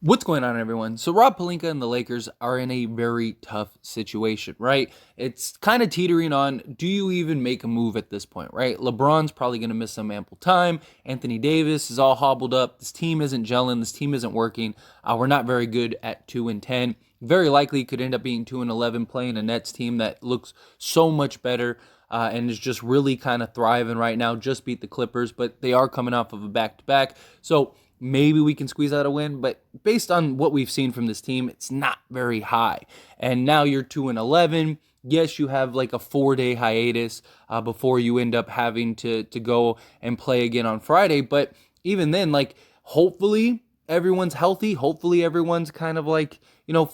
What's going on, everyone? So Rob Pelinka and the Lakers are in a very tough situation, right? It's kind of teetering on, do you even make a move at this point, right? LeBron's probably going to miss some ample time. Anthony Davis is all hobbled up. This team isn't gelling. This team isn't working. We're not very good at 2-10. Very likely could end up being 2-11, playing a Nets team that looks so much better and is just really kind of thriving right now. Just beat the Clippers, but they are coming off of a back-to-back. So maybe we can squeeze out a win, but based on what we've seen from this team, it's not very high. And now you're 2-11. Yes, you have like a 4-day hiatus before you end up having to go and play again on Friday. But even then, like, hopefully everyone's healthy. Hopefully everyone's kind of like,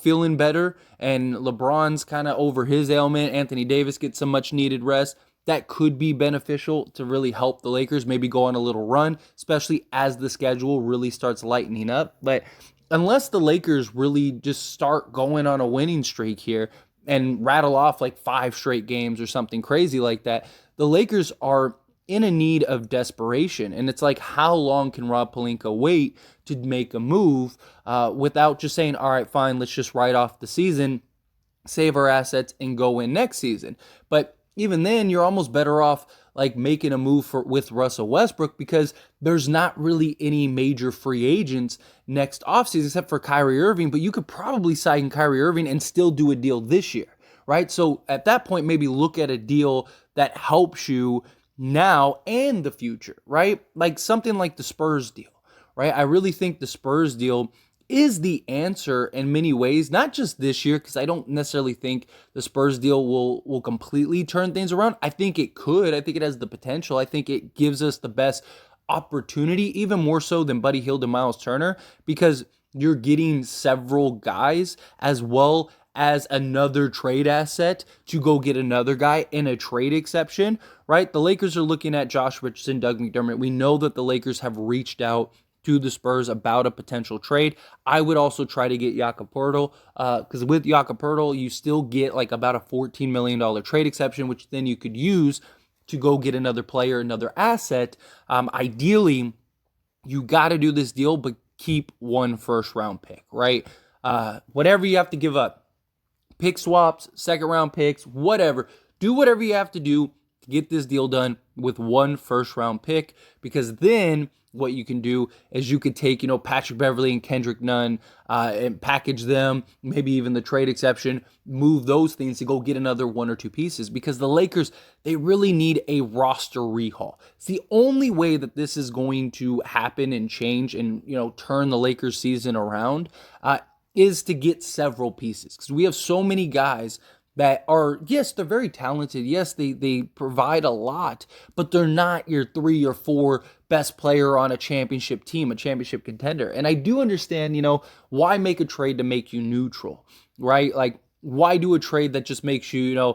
feeling better. And LeBron's kind of over his ailment. Anthony Davis gets some much needed rest. That could be beneficial to really help the Lakers maybe go on a little run, especially as the schedule really starts lightening up. But unless the Lakers really just start going on a winning streak here and rattle off like 5 straight games or something crazy like that, the Lakers are in a need of desperation. And it's like, how long can Rob Pelinka wait to make a move without just saying, all right, fine, let's just write off the season, save our assets, and go in next season. But even then, you're almost better off like making a move with Russell Westbrook, because there's not really any major free agents next offseason except for Kyrie Irving, but you could probably sign Kyrie Irving and still do a deal this year, right? So at that point, maybe look at a deal that helps you now and the future, right? Like something like the Spurs deal, right? I really think the Spurs deal is the answer in many ways, not just this year, because I don't necessarily think the Spurs deal will completely turn things around. I think it could. I think it has the potential. I think it gives us the best opportunity, even more so than Buddy Hield and Miles Turner, because you're getting several guys as well as another trade asset to go get another guy in a trade exception, right? The Lakers are looking at Josh Richardson, Doug McDermott. We know that the Lakers have reached out to the Spurs about a potential trade. I would also try to get Jakob Poeltl, because with Jakob Poeltl, you still get like about a $14 million trade exception, which then you could use to go get another player, another asset. Ideally, you got to do this deal, but keep 1 first-round pick, right? Whatever you have to give up, pick swaps, second-round picks, whatever. Do whatever you have to do to get this deal done with 1 first-round pick, because then what you can do is you could take, Patrick Beverley and Kendrick Nunn and package them, maybe even the trade exception, move those things to go get another 1 or 2 pieces, because the Lakers, they really need a roster rehaul. It's the only way that this is going to happen and change and, turn the Lakers season around is to get several pieces, because we have so many guys that are, yes, they're very talented. Yes, they provide a lot, but they're not your 3 or 4 best player on a championship team, a championship contender. And I do understand, why make a trade to make you neutral, right? Like, why do a trade that just makes you,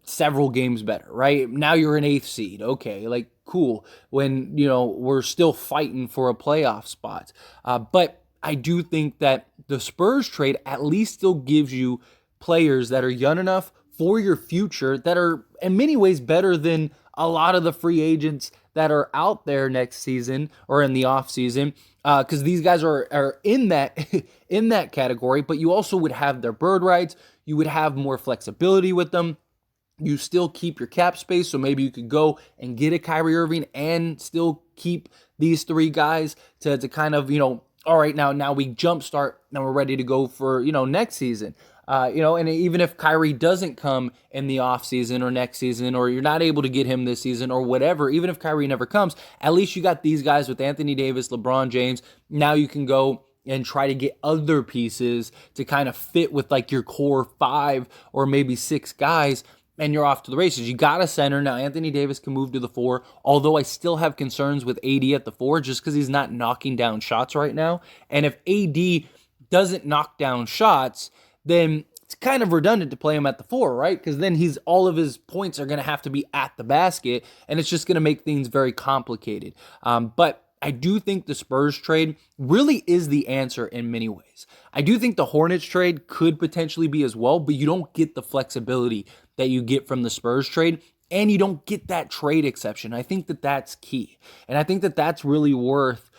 several games better, right? Now you're an 8th seed. Okay, like, cool. When, we're still fighting for a playoff spot. But I do think that the Spurs trade at least still gives you players that are young enough for your future, that are in many ways better than a lot of the free agents that are out there next season or in the off season, because these guys are in that in that category. But you also would have their bird rights. You would have more flexibility with them. You still keep your cap space, so maybe you could go and get a Kyrie Irving and still keep these 3 guys to kind of, all right, now we jumpstart, now we're ready to go for, next season. And even if Kyrie doesn't come in the offseason or next season, or you're not able to get him this season or whatever, even if Kyrie never comes, at least you got these guys with Anthony Davis, LeBron James. Now you can go and try to get other pieces to kind of fit with like your core 5 or maybe 6 guys, and you're off to the races. You got a center. Now Anthony Davis can move to the 4, although I still have concerns with AD at the 4 just because he's not knocking down shots right now. And if AD doesn't knock down shots, then it's kind of redundant to play him at the 4, right? Because then all of his points are going to have to be at the basket, and it's just going to make things very complicated. But I do think the Spurs trade really is the answer in many ways. I do think the Hornets trade could potentially be as well, but you don't get the flexibility that you get from the Spurs trade, and you don't get that trade exception. I think that that's key, and I think that that's really worth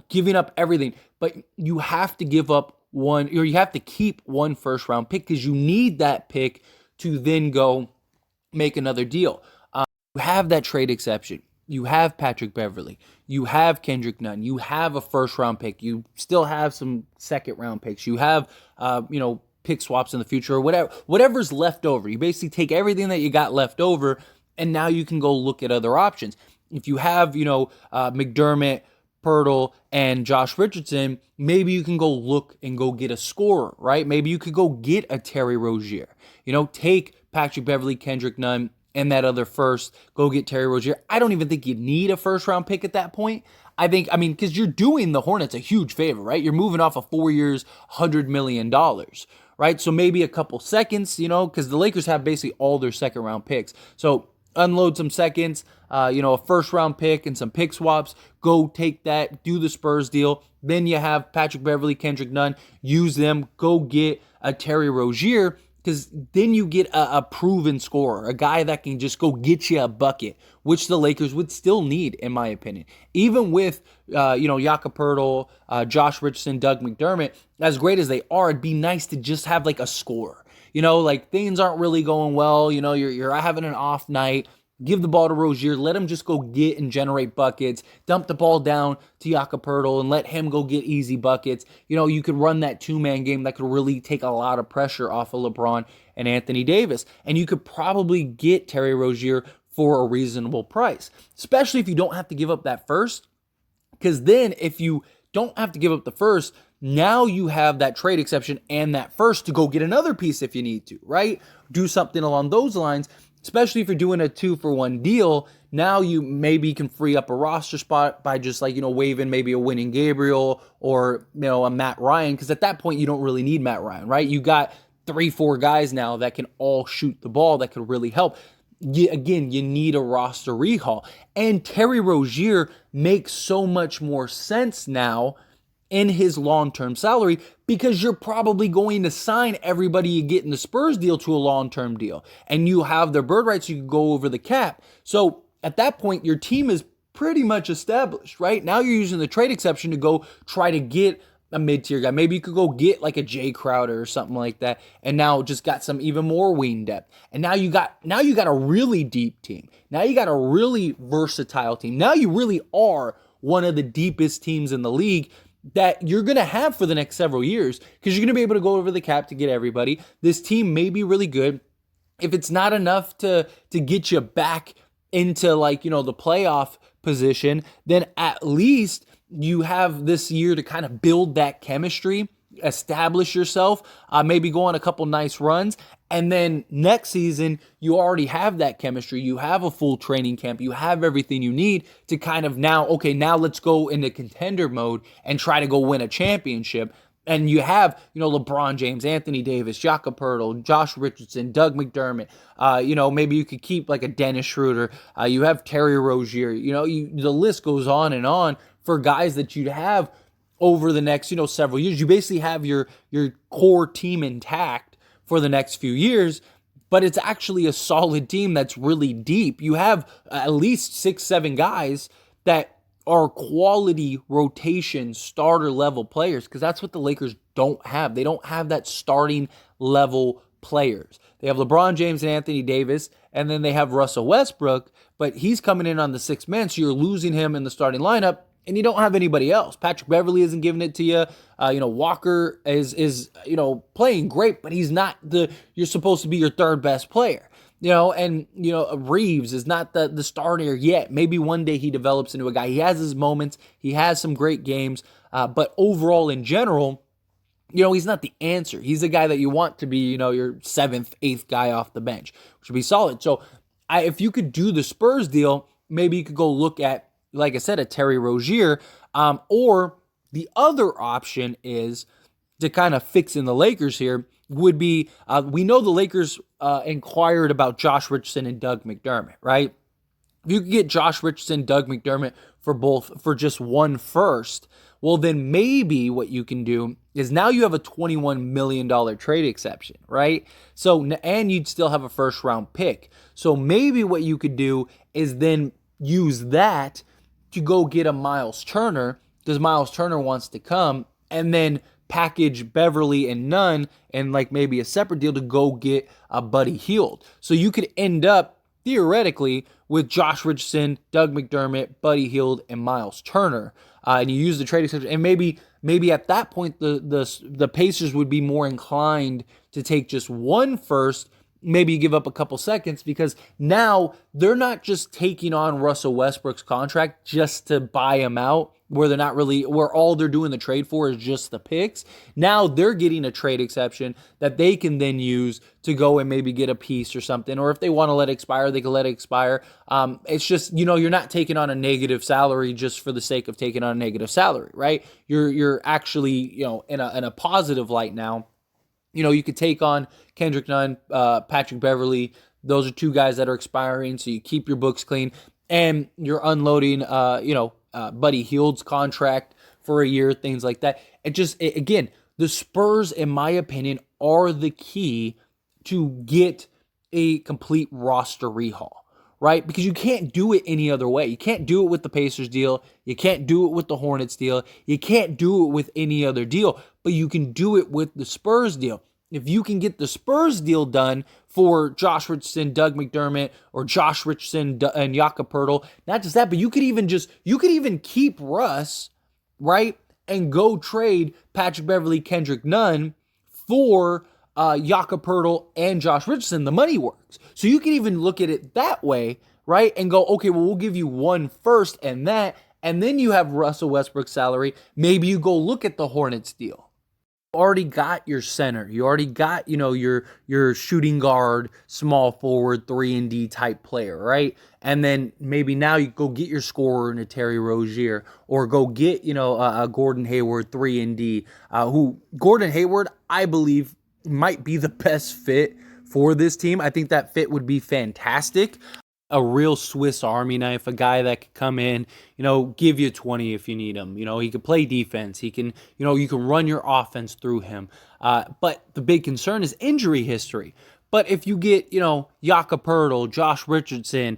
giving up everything. but you have to give up one, or you have to keep one first round pick because you need that pick to then go make another deal. You have that trade exception. You have Patrick Beverley. You have Kendrick Nunn. You have a first round pick. You still have some second round picks. You have, pick swaps in the future or whatever's left over. You basically take everything that you got left over, and now you can go look at other options. If you have, McDermott, Pirtle, and Josh Richardson, maybe you can go look and go get a scorer, right? Maybe you could go get a Terry Rozier. Take Patrick Beverley, Kendrick Nunn, and that other first, go get Terry Rozier. I don't even think you need a first round pick at that point. Because you're doing the Hornets a huge favor, right? You're moving off of 4 years, $100 million, right? So maybe a couple seconds, because the Lakers have basically all their second round picks. So unload some seconds, a first round pick and some pick swaps. Go take that, do the Spurs deal. Then you have Patrick Beverley, Kendrick Nunn, use them, go get a Terry Rozier, because then you get a proven scorer, a guy that can just go get you a bucket, which the Lakers would still need, in my opinion. Even with, Jakob Poeltl, Josh Richardson, Doug McDermott, as great as they are, it'd be nice to just have like a scorer. Things aren't really going well. You're having an off night. Give the ball to Rozier. Let him just go get and generate buckets. Dump the ball down to Jakob Poeltl and let him go get easy buckets. You could run that two-man game that could really take a lot of pressure off of LeBron and Anthony Davis. And you could probably get Terry Rozier for a reasonable price, especially if you don't have to give up that first. Because then if you don't have to give up the first, now you have that trade exception and that first to go get another piece if you need to, right? Do something along those lines. Especially if you're doing a 2-for-1 deal, now you maybe can free up a roster spot by just waiving maybe a Winning Gabriel or, a Matt Ryan. Because at that point, you don't really need Matt Ryan, right? You got 3-4 guys now that can all shoot the ball that could really help. You need a roster rehaul. And Terry Rozier makes so much more sense now in his long-term salary because you're probably going to sign everybody you get in the Spurs deal to a long-term deal. And you have their bird rights, you can go over the cap. So at that point, your team is pretty much established, right? Now you're using the trade exception to go try to get a mid-tier guy. Maybe you could go get like a Jay Crowder or something like that, and now just got some even more wing depth. And now you got a really deep team. Now you got a really versatile team. Now you really are one of the deepest teams in the league that you're going to have for the next several years because you're going to be able to go over the cap to get everybody. This team may be really good. If it's not enough to get you back into the playoff position, then at least you have this year to kind of build that chemistry, establish yourself, maybe go on a couple nice runs. And then next season, you already have that chemistry. You have a full training camp. You have everything you need to kind of now let's go into contender mode and try to go win a championship. And you have, LeBron James, Anthony Davis, Jakob Poeltl, Josh Richardson, Doug McDermott. Maybe you could keep like a Dennis Schroeder. You have Terry Rozier. The list goes on and on for guys that you'd have over the next, several years. You basically have your core team intact for the next few years, but it's actually a solid team that's really deep. You have at least 6-7 guys that are quality rotation starter level players because that's what the Lakers don't have. They don't have that starting level players. They have LeBron James and Anthony Davis, and then they have Russell Westbrook, but he's coming in on the sixth man, so you're losing him in the starting lineup. And you don't have anybody else. Patrick Beverley isn't giving it to you. Walker is playing great, but he's not you're supposed to be your third best player. Reeves is not the starter yet. Maybe one day he develops into a guy. He has his moments. He has some great games. But overall, in general, he's not the answer. He's the guy that you want to be, your seventh, eighth guy off the bench, which would be solid. So if you could do the Spurs deal, maybe you could go look at, like I said, a Terry Rozier, or the other option is to kind of fix in the Lakers here would be, we know the Lakers inquired about Josh Richardson and Doug McDermott, right? If you could get Josh Richardson, Doug McDermott for just one first, well, then maybe what you can do is now you have a $21 million trade exception, right? So, and you'd still have a first round pick. So maybe what you could do is then use that to go get a Miles Turner does Miles Turner wants to come and then package Beverly and Nunn and like maybe a separate deal to go get a Buddy Hield. So you could end up theoretically with Josh Richardson, Doug McDermott, Buddy Hield, and Miles Turner. And you use the trade exception, and maybe at that point the Pacers would be more inclined to take just one first, maybe give up a couple seconds, because now they're not just taking on Russell Westbrook's contract just to buy him out, where all they're doing the trade for is just the picks. Now they're getting a trade exception that they can then use to go and maybe get a piece or something, or if they want to let it expire, they can let it expire. It's just, you're not taking on a negative salary just for the sake of taking on a negative salary, right? You're actually, in a positive light now. You could take on Kendrick Nunn, Patrick Beverly. Those are two guys that are expiring, so you keep your books clean, and you're unloading, Buddy Hield's contract for a year, things like that. Again, the Spurs, in my opinion, are the key to get a complete roster rehaul, right? Because you can't do it any other way. You can't do it with the Pacers deal. You can't do it with the Hornets deal. You can't do it with any other deal, but you can do it with the Spurs deal. If you can get the Spurs deal done for Josh Richardson, Doug McDermott, or Josh Richardson and Jakob Poeltl, not just that, but you could even keep Russ, right, and go trade Patrick Beverly, Kendrick Nunn for Jakob Poeltl and Josh Richardson. The money works. So you can even look at it that way, right, and go, okay, well, we'll give you one first and that, and then you have Russell Westbrook's salary. Maybe you go look at the Hornets deal. Already got your center. You already got, your shooting guard, small forward, 3-and-D type player, right? And then maybe now you go get your scorer in a Terry Rozier, or go get, a Gordon Hayward, 3-and-D, who Gordon Hayward, I believe, might be the best fit for this team. I think that fit would be fantastic. A real Swiss Army knife, a guy that could come in, give you 20 if you need him. He can play defense. He can, you can run your offense through him. But the big concern is injury history. But if you get, Jakob Poeltl, Josh Richardson,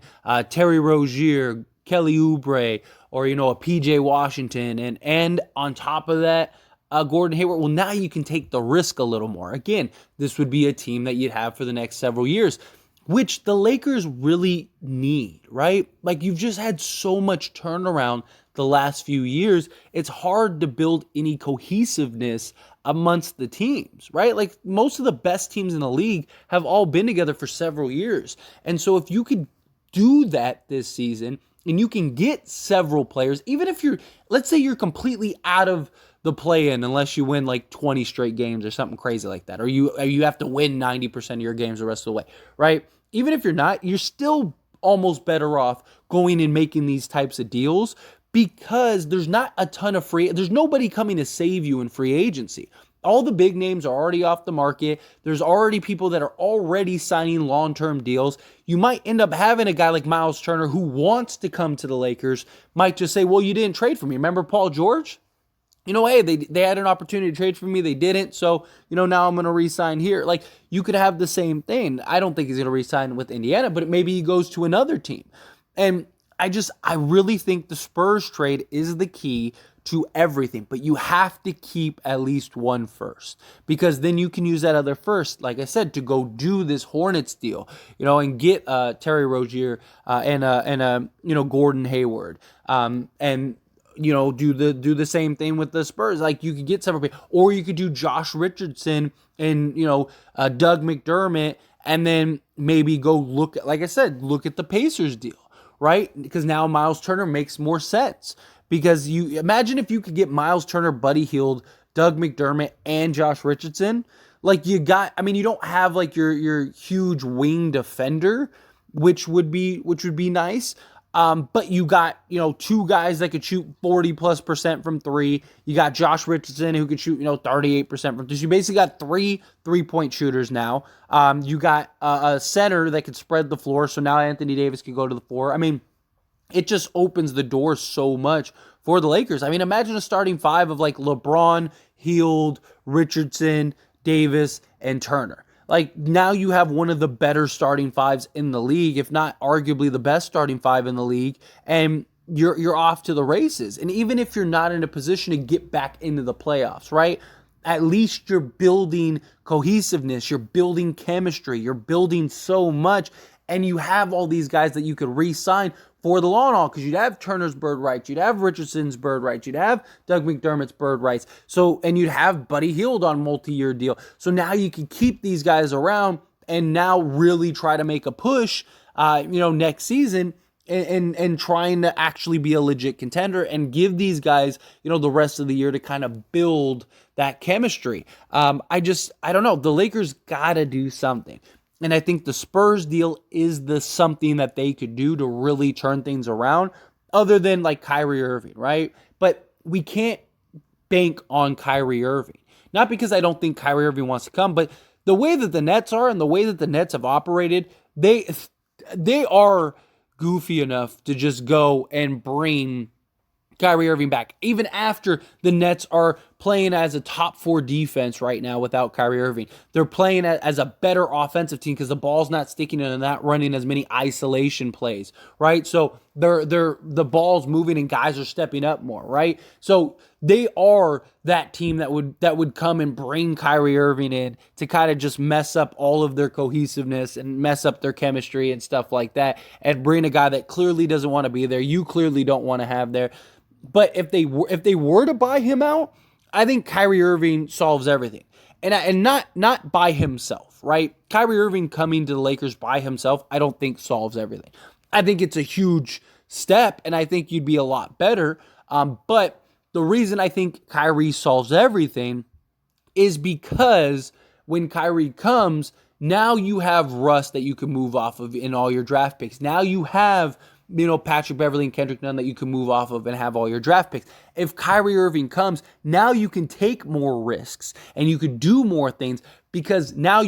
Terry Rozier, Kelly Oubre, or, a PJ Washington, and on top of that, Gordon Hayward, well, now you can take the risk a little more. Again, this would be a team that you'd have for the next several years, which the Lakers really need, right? Like, you've just had so much turnaround the last few years. It's hard to build any cohesiveness amongst the teams, right? Like, most of the best teams in the league have all been together for several years. And so if you could do that this season, and you can get several players, even if let's say you're completely out of the play-in unless you win like 20 straight games or something crazy like that, or you have to win 90% of your games the rest of the way, right? Even if you're not, you're still almost better off going and making these types of deals, because there's not a ton of there's nobody coming to save you in free agency. All the big names are already off the market. There's already people that are already signing long-term deals. You might end up having a guy like Miles Turner who wants to come to the Lakers, might just say, well, you didn't trade for me. Remember Paul George? Hey, they had an opportunity to trade for me. They didn't. So, now I'm going to re-sign here. Like, you could have the same thing. I don't think he's going to re-sign with Indiana, but maybe he goes to another team. And I really think the Spurs trade is the key to everything, but you have to keep at least one first, because then you can use that other first, like I said, to go do this Hornets deal, and get Terry Rozier and Gordon Hayward, and do the same thing with the Spurs. Like, you could get several people, or you could do Josh Richardson and Doug McDermott, and then maybe go look at the Pacers deal, right? Because now Miles Turner makes more sense. Because you imagine if you could get Miles Turner, Buddy Hield, Doug McDermott, and Josh Richardson. Like, you don't have like your huge wing defender, which would be nice. But you got, two guys that could shoot 40+% from three. You got Josh Richardson who could shoot, 38% from three. So you basically got 3 3-point shooters now. You got a center that could spread the floor. So now Anthony Davis can go to the floor. It just opens the door so much for the Lakers. Imagine a starting five of like LeBron, Hield, Richardson, Davis, and Turner. Like, now you have one of the better starting fives in the league, if not arguably the best starting five in the league. And you're off to the races. And even if you're not in a position to get back into the playoffs, right? At least you're building cohesiveness, you're building chemistry, you're building so much, and you have all these guys that you could re-sign for the long haul, because you'd have Turner's bird rights, you'd have Richardson's bird rights, you'd have Doug McDermott's bird rights, and you'd have Buddy Hield on multi-year deal. So now you can keep these guys around and now really try to make a push, next season, and trying to actually be a legit contender and give these guys, the rest of the year to kind of build that chemistry. I don't know. The Lakers got to do something. And I think the Spurs deal is the something that they could do to really turn things around, other than like Kyrie Irving, right? But we can't bank on Kyrie Irving. Not because I don't think Kyrie Irving wants to come, but the way that the Nets are and the way that the Nets have operated, they are goofy enough to just go and bring Kyrie Irving back, even after the Nets are playing as a top 4 defense right now without Kyrie Irving. They're playing as a better offensive team because the ball's not sticking and not running as many isolation plays, right? So the ball's moving and guys are stepping up more, right? So they are that team that would come and bring Kyrie Irving in to kind of just mess up all of their cohesiveness and mess up their chemistry and stuff like that, and bring a guy that clearly doesn't want to be there, you clearly don't want to have there. But if they were to buy him out, I think Kyrie Irving solves everything, and not by himself, right? Kyrie Irving coming to the Lakers by himself, I don't think solves everything. I think it's a huge step, and I think you'd be a lot better. But the reason I think Kyrie solves everything is because when Kyrie comes, now you have Russ that you can move off of in all your draft picks. Now you have Patrick Beverley and Kendrick Nunn that you can move off of and have all your draft picks. If Kyrie Irving comes, now you can take more risks and you can do more things, because now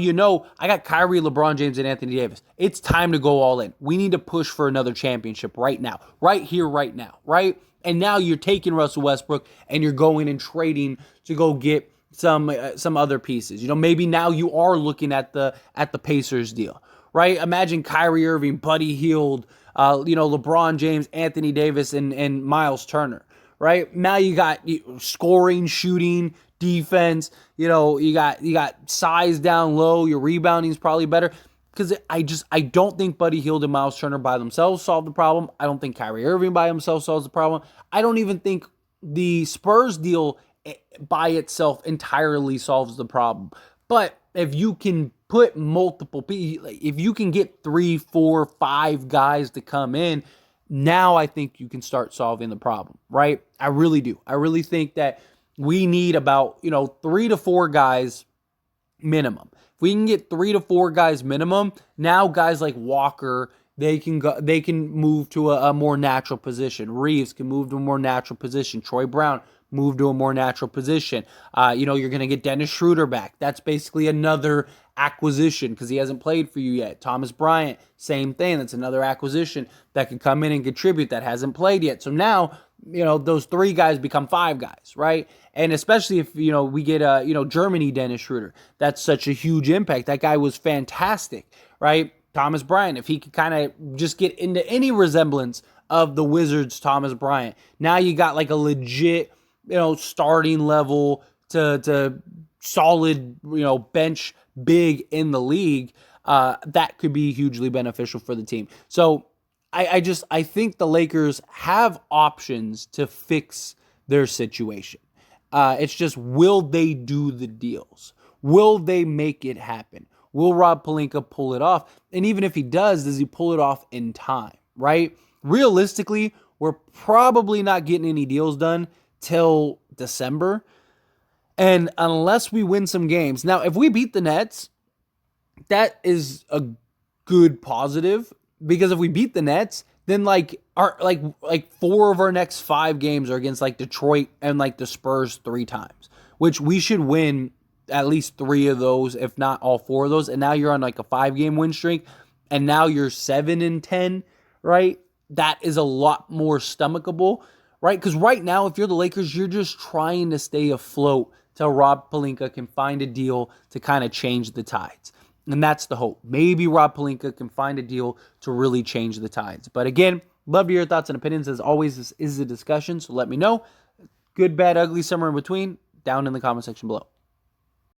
I got Kyrie, LeBron James, and Anthony Davis. It's time to go all in. We need to push for another championship right now, right here, right now, right? And now you're taking Russell Westbrook and you're going and trading to go get some other pieces. Maybe now you are looking at the Pacers deal, right? Imagine Kyrie Irving, Buddy Hield, LeBron James, Anthony Davis, and Miles Turner, right? Now you got scoring, shooting, defense. You got size down low. Your rebounding is probably better. Because I don't think Buddy Hield and Miles Turner by themselves solve the problem. I don't think Kyrie Irving by himself solves the problem. I don't even think the Spurs deal by itself entirely solves the problem. But if you can put multiple people, if you can get 3, 4, 5 guys to come in, now I think you can start solving the problem, right? I really do. I really think that we need about, 3 to 4 guys minimum. If we can get 3 to 4 guys minimum, now guys like Walker, they can move to a more natural position. Reeves can move to a more natural position. Troy Brown move to a more natural position. You're going to get Dennis Schroeder back. That's basically another acquisition because he hasn't played for you yet. Thomas Bryant, same thing. That's another acquisition that can come in and contribute that hasn't played yet. So now, those 3 guys become 5 guys, right? And especially if, we get, Germany Dennis Schroeder. That's such a huge impact. That guy was fantastic, right? Thomas Bryant, if he could kind of just get into any resemblance of the Wizards' Thomas Bryant, now you got like a legit, starting level to solid, bench big in the league, that could be hugely beneficial for the team. So I think the Lakers have options to fix their situation. It's just, will they do the deals? Will they make it happen? Will Rob Pelinka pull it off? And even if he does he pull it off in time, right? Realistically, we're probably not getting any deals done till December. And unless we win some games. Now, if we beat the Nets, that is a good positive. Because if we beat the Nets, then our 4 of our next 5 games are against Detroit and the Spurs 3 times. Which we should win at least 3 of those, if not all 4 of those. And now you're on a 5-game win streak. And now you're 7-10, right? That is a lot more stomachable, right? Because right now, if you're the Lakers, you're just trying to stay afloat till Rob Pelinka can find a deal to kind of change the tides. And that's the hope. Maybe Rob Pelinka can find a deal to really change the tides. But again, Love to hear your thoughts and opinions. As always, this is a discussion, so let me know. Good, bad, ugly, somewhere in between, down in the comment section below.